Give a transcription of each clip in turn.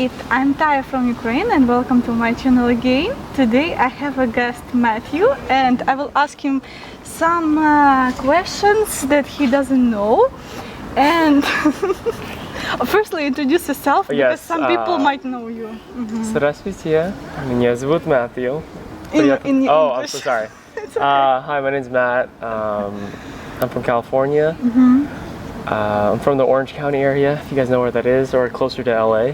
Kate, I'm Taya from Ukraine and welcome to my channel again. Today I have a guest, Matthew, and I will ask him some questions that he doesn't know. And firstly, introduce yourself because some people might know you. Здравствуйте, меня зовут Matthew. In I'm English. so sorry. It's okay. Hi, my name's Matt. I'm from California. I'm from the Orange County area, if you guys know where that is, or closer to LA.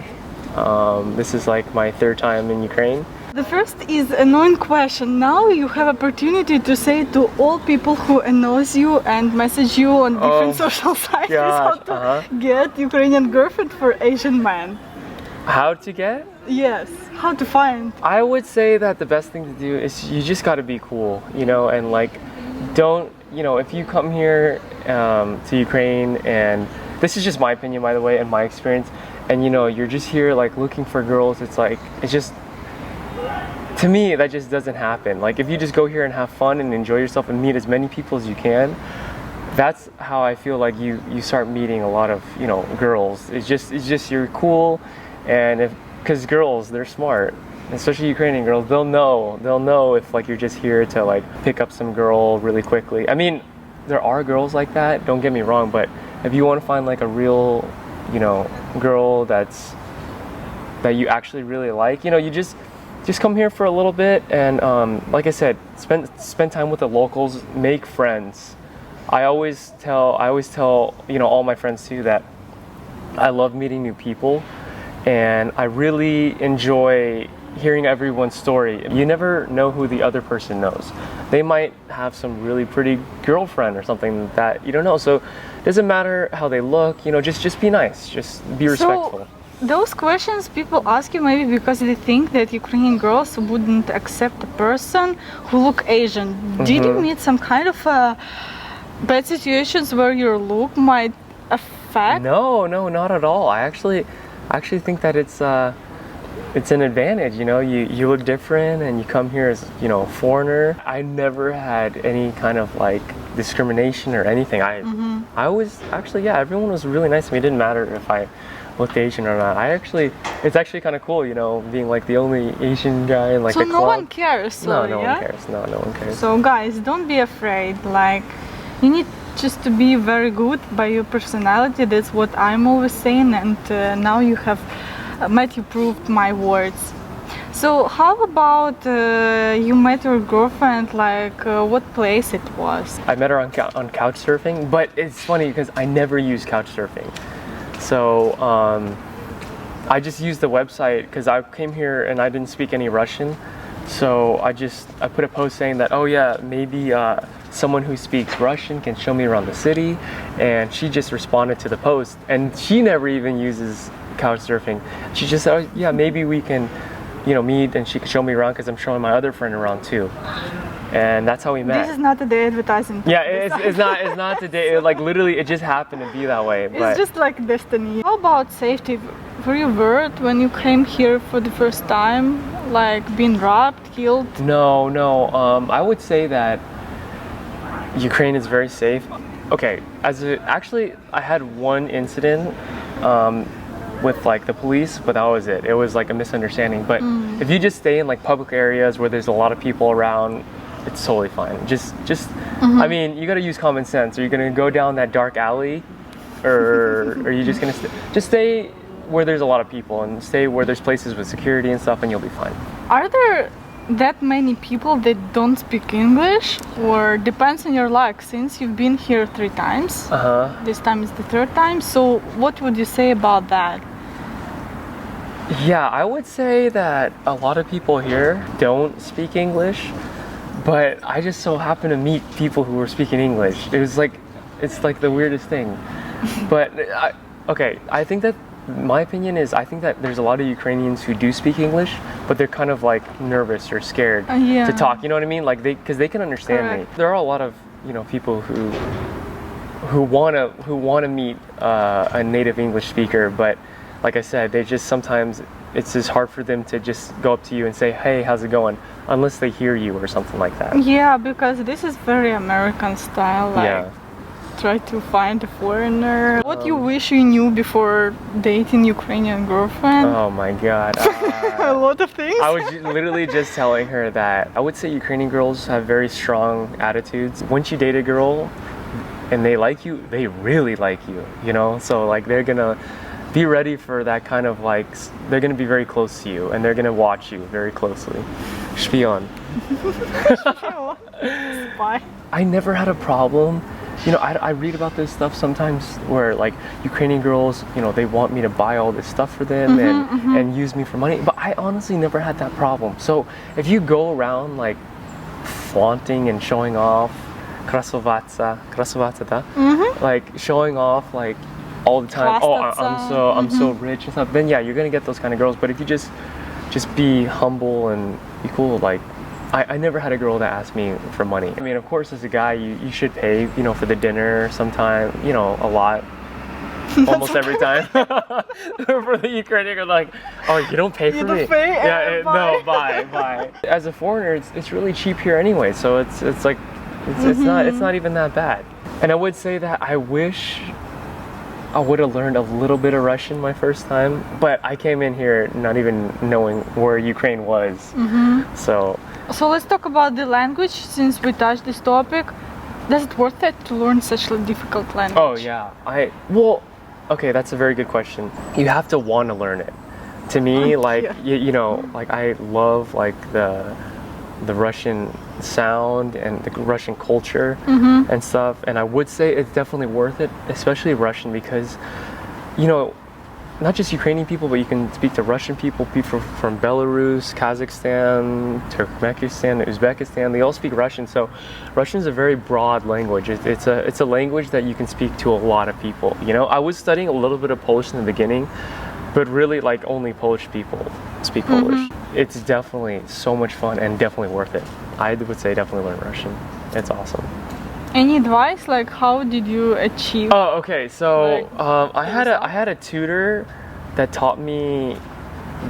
This is like my third time in Ukraine. The first is annoying question. Now you have opportunity to say to all people who annoys you and message you on different social sites how to get Ukrainian girlfriend for Asian man. How to get? Yes, how to find. I would say that the best thing to do is you just gotta be cool, you know, and like don't, you know, if you come here to Ukraine, and this is just my opinion by the way and my experience, and you know, you're just here like looking for girls, it's like, it's just, to me, that just doesn't happen. Like if you just go here and have fun and enjoy yourself and meet as many people as you can, that's how I feel like you start meeting a lot of, you know, girls. It's just you're cool, and because girls, they're smart, especially Ukrainian girls, they'll know if like you're just here to like pick up some girl really quickly. I mean, there are girls like that, don't get me wrong, but if you want to find like a real, you know, girl that you actually really like, you know, you just come here for a little bit, and like I said, spend time with the locals, make friends. I always tell, you know, all my friends too, that I love meeting new people, and I really enjoy hearing everyone's story. You never know who the other person knows. They might have some really pretty girlfriend or something that you don't know. So it doesn't matter how they look, you know, just be nice, just be respectful. So, those questions people ask you maybe because they think that Ukrainian girls wouldn't accept a person who look Asian. Did you meet some kind of bad situations where your look might affect? No, not at all. I actually think that it's an advantage, you know. You look different and you come here as, you know, a foreigner. I never had any kind of like discrimination or anything. I always everyone was really nice to me. It didn't matter if I looked Asian or not. It's actually kind of cool, you know, being like the only Asian guy in like the club. So no one cares? No one cares. No one cares. So guys, don't be afraid. Like, you need just to be very good by your personality. That's what I'm always saying, and now you have Matthew proved my words. So how about you met your girlfriend, like what place it was? I met her on couch surfing, but it's funny because I never use couch surfing. So I just used the website because I came here and I didn't speak any Russian. So I put a post saying that, oh yeah, maybe someone who speaks Russian can show me around the city, and she just responded to the post, and she never even uses couch surfing. She just said, oh yeah, maybe we can, you know, meet and she can show me around because I'm showing my other friend around too. And that's how we met. This is not a day advertising. Yeah, it's not today. Like literally, it just happened to be that way. It's just like destiny. How about safety? Were you worried when you came here for the first time, like being robbed, killed? No. I would say that Ukraine is very safe. Okay, actually, I had one incident with like the police, but that was it. It was like a misunderstanding. But if you just stay in like public areas where there's a lot of people around, it's totally fine. Just I mean, you gotta use common sense. Are you gonna go down that dark alley, or are you just gonna stay where there's a lot of people, and stay where there's places with security and stuff, and you'll be fine. Are there that many people that don't speak English, or depends on your luck? Since you've been here 3 times, this time is the 3rd time, so what would you say about that? Yeah, I would say that a lot of people here don't speak English, but I just so happen to meet people who were speaking English. It's like the weirdest thing. But I think that my opinion is, I think that there's a lot of Ukrainians who do speak English, but they're kind of like nervous or scared to talk. You know what I mean? Like because they can understand me. There are a lot of, you know, people who wanna meet a native English speaker, but like I said, they just sometimes it's just hard for them to just go up to you and say, hey, how's it going? Unless they hear you or something like that. Yeah, because this is very American style. Like, try to find a foreigner. What you wish you knew before dating Ukrainian girlfriend? Oh my god. A lot of things. I was literally just telling her that I would say Ukrainian girls have very strong attitudes. Once you date a girl and they like you, they really like you, you know? So like they're gonna be ready for that kind of like, they're gonna be very close to you and they're gonna watch you very closely. Spion. Bye. I never had a problem. You know, I read about this stuff sometimes where like Ukrainian girls, you know, they want me to buy all this stuff for them and use me for money. But I honestly never had that problem. So if you go around like flaunting and showing off, krasovata, like showing off like all the time, I'm so rich and stuff, then yeah, you're gonna get those kind of girls. But if you just be humble and be cool, like I never had a girl that asked me for money. I mean, of course, as a guy, you should pay, you know, for the dinner sometime, you know, a lot, almost every time. For the Ukrainian girl, like, oh, you don't pay for me? Pay? Yeah, no, bye. As a foreigner, it's really cheap here anyway, so it's like, it's not even that bad. And I would say that I wish I would have learned a little bit of Russian my first time, but I came in here not even knowing where Ukraine was. So let's talk about the language, since we touched this topic. Does it worth it to learn such a difficult language? Oh yeah, well, okay, that's a very good question. You have to want to learn it. To me, like you know, like I love like the Russian sound and the Russian culture and stuff, and I would say it's definitely worth it, especially Russian, because you know, not just Ukrainian people, but you can speak to Russian people from Belarus, Kazakhstan, Turkmenistan, Uzbekistan. They all speak Russian, so Russian is a very broad language. It's a language that you can speak to a lot of people. You know, I was studying a little bit of Polish in the beginning, but really like only Polish people speak Polish. It's definitely so much fun and definitely worth it. I would say definitely learn Russian. It's awesome. Any advice, like how did you achieve? Oh, okay. So like, I had a tutor that taught me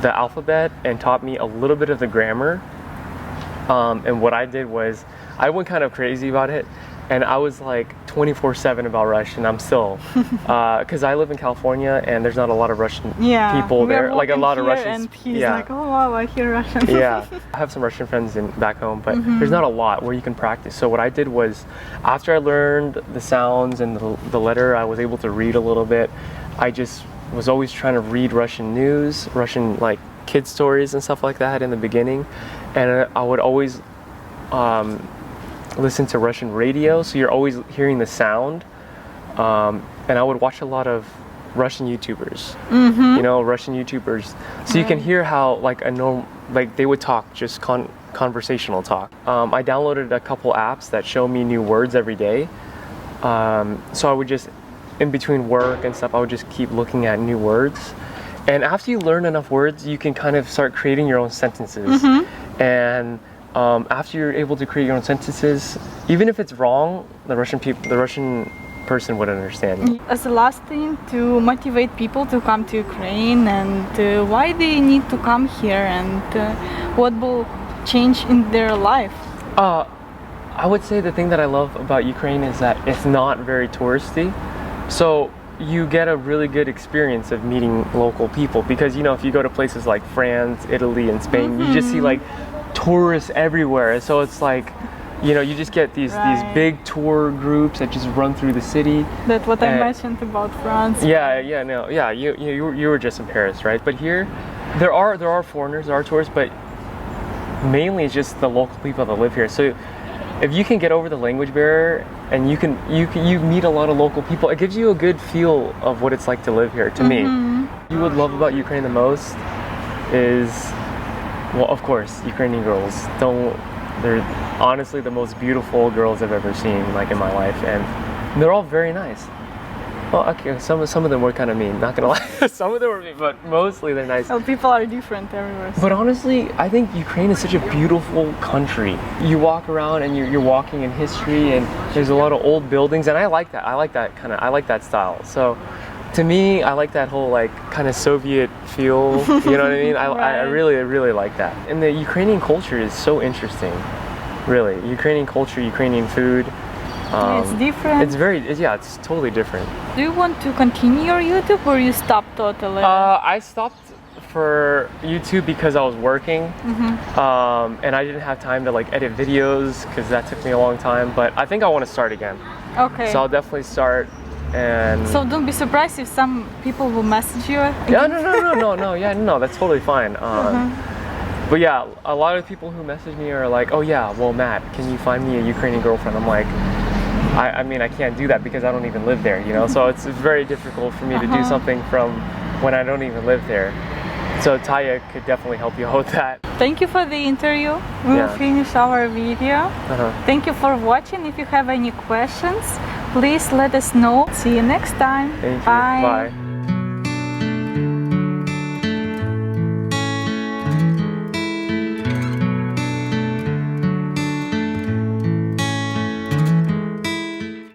the alphabet and taught me a little bit of the grammar. And what I did was I went kind of crazy about it, and I was like 24/7 about Russian. I'm still, because I live in California and there's not a lot of Russian people there. Like a lot of Russians. And he's like, oh wow, I hear Russian. Yeah, I have some Russian friends back home, but there's not a lot where you can practice. So what I did was, after I learned the sounds and the letter, I was able to read a little bit. I just was always trying to read Russian news, Russian like kid stories and stuff like that in the beginning, and I would always listen to Russian radio, so you're always hearing the sound, and I would watch a lot of Russian YouTubers, you know, Russian YouTubers, so you can hear how like they would talk, just conversational talk. I downloaded a couple apps that show me new words every day, so I would just, in between work and stuff, I would just keep looking at new words, and after you learn enough words, you can kind of start creating your own sentences, and after you're able to create your own sentences, even if it's wrong, the Russian person would understand. As the last thing, to motivate people to come to Ukraine, and why they need to come here, and what will change in their life? I would say the thing that I love about Ukraine is that it's not very touristy, so you get a really good experience of meeting local people, because you know, if you go to places like France, Italy, and Spain, you just see like tourists everywhere, so it's like, you know, you just get these big tour groups that just run through the city. That's what I mentioned about France. You were just in Paris, right? But here there are foreigners, there are tourists, but mainly it's just the local people that live here. So if you can get over the language barrier and you meet a lot of local people, it gives you a good feel of what it's like to live here. To me, you would love about Ukraine the most is, well, of course, Ukrainian girls. They're honestly the most beautiful girls I've ever seen, like in my life, and they're all very nice. Well, okay, some of them were kind of mean, not gonna lie. Some of them were mean, but mostly they're nice. Well, people are different everywhere. But honestly, I think Ukraine is such a beautiful country. You walk around and you're walking in history, and there's a lot of old buildings, and I like that. I like that style. So, to me, I like that whole like kind of Soviet feel. You know what I mean? I really like that. And the Ukrainian culture is so interesting. Really, Ukrainian culture, Ukrainian food. It's different. It's totally different. Do you want to continue your YouTube or you stop totally? I stopped for YouTube because I was working, and I didn't have time to like edit videos because that took me a long time. But I think I want to start again. Okay. So I'll definitely start. And so don't be surprised if some people will message you. Yeah, no, that's totally fine. But yeah, a lot of people who message me are like, oh yeah, well Matt, can you find me a Ukrainian girlfriend? I'm like, I mean, I can't do that because I don't even live there, you know? So it's very difficult for me to do something from when I don't even live there. So Taya could definitely help you out with that. Thank you for the interview. We will finish our video. Thank you for watching. If you have any questions, please let us know. See you next time. Thank you. Bye. Bye.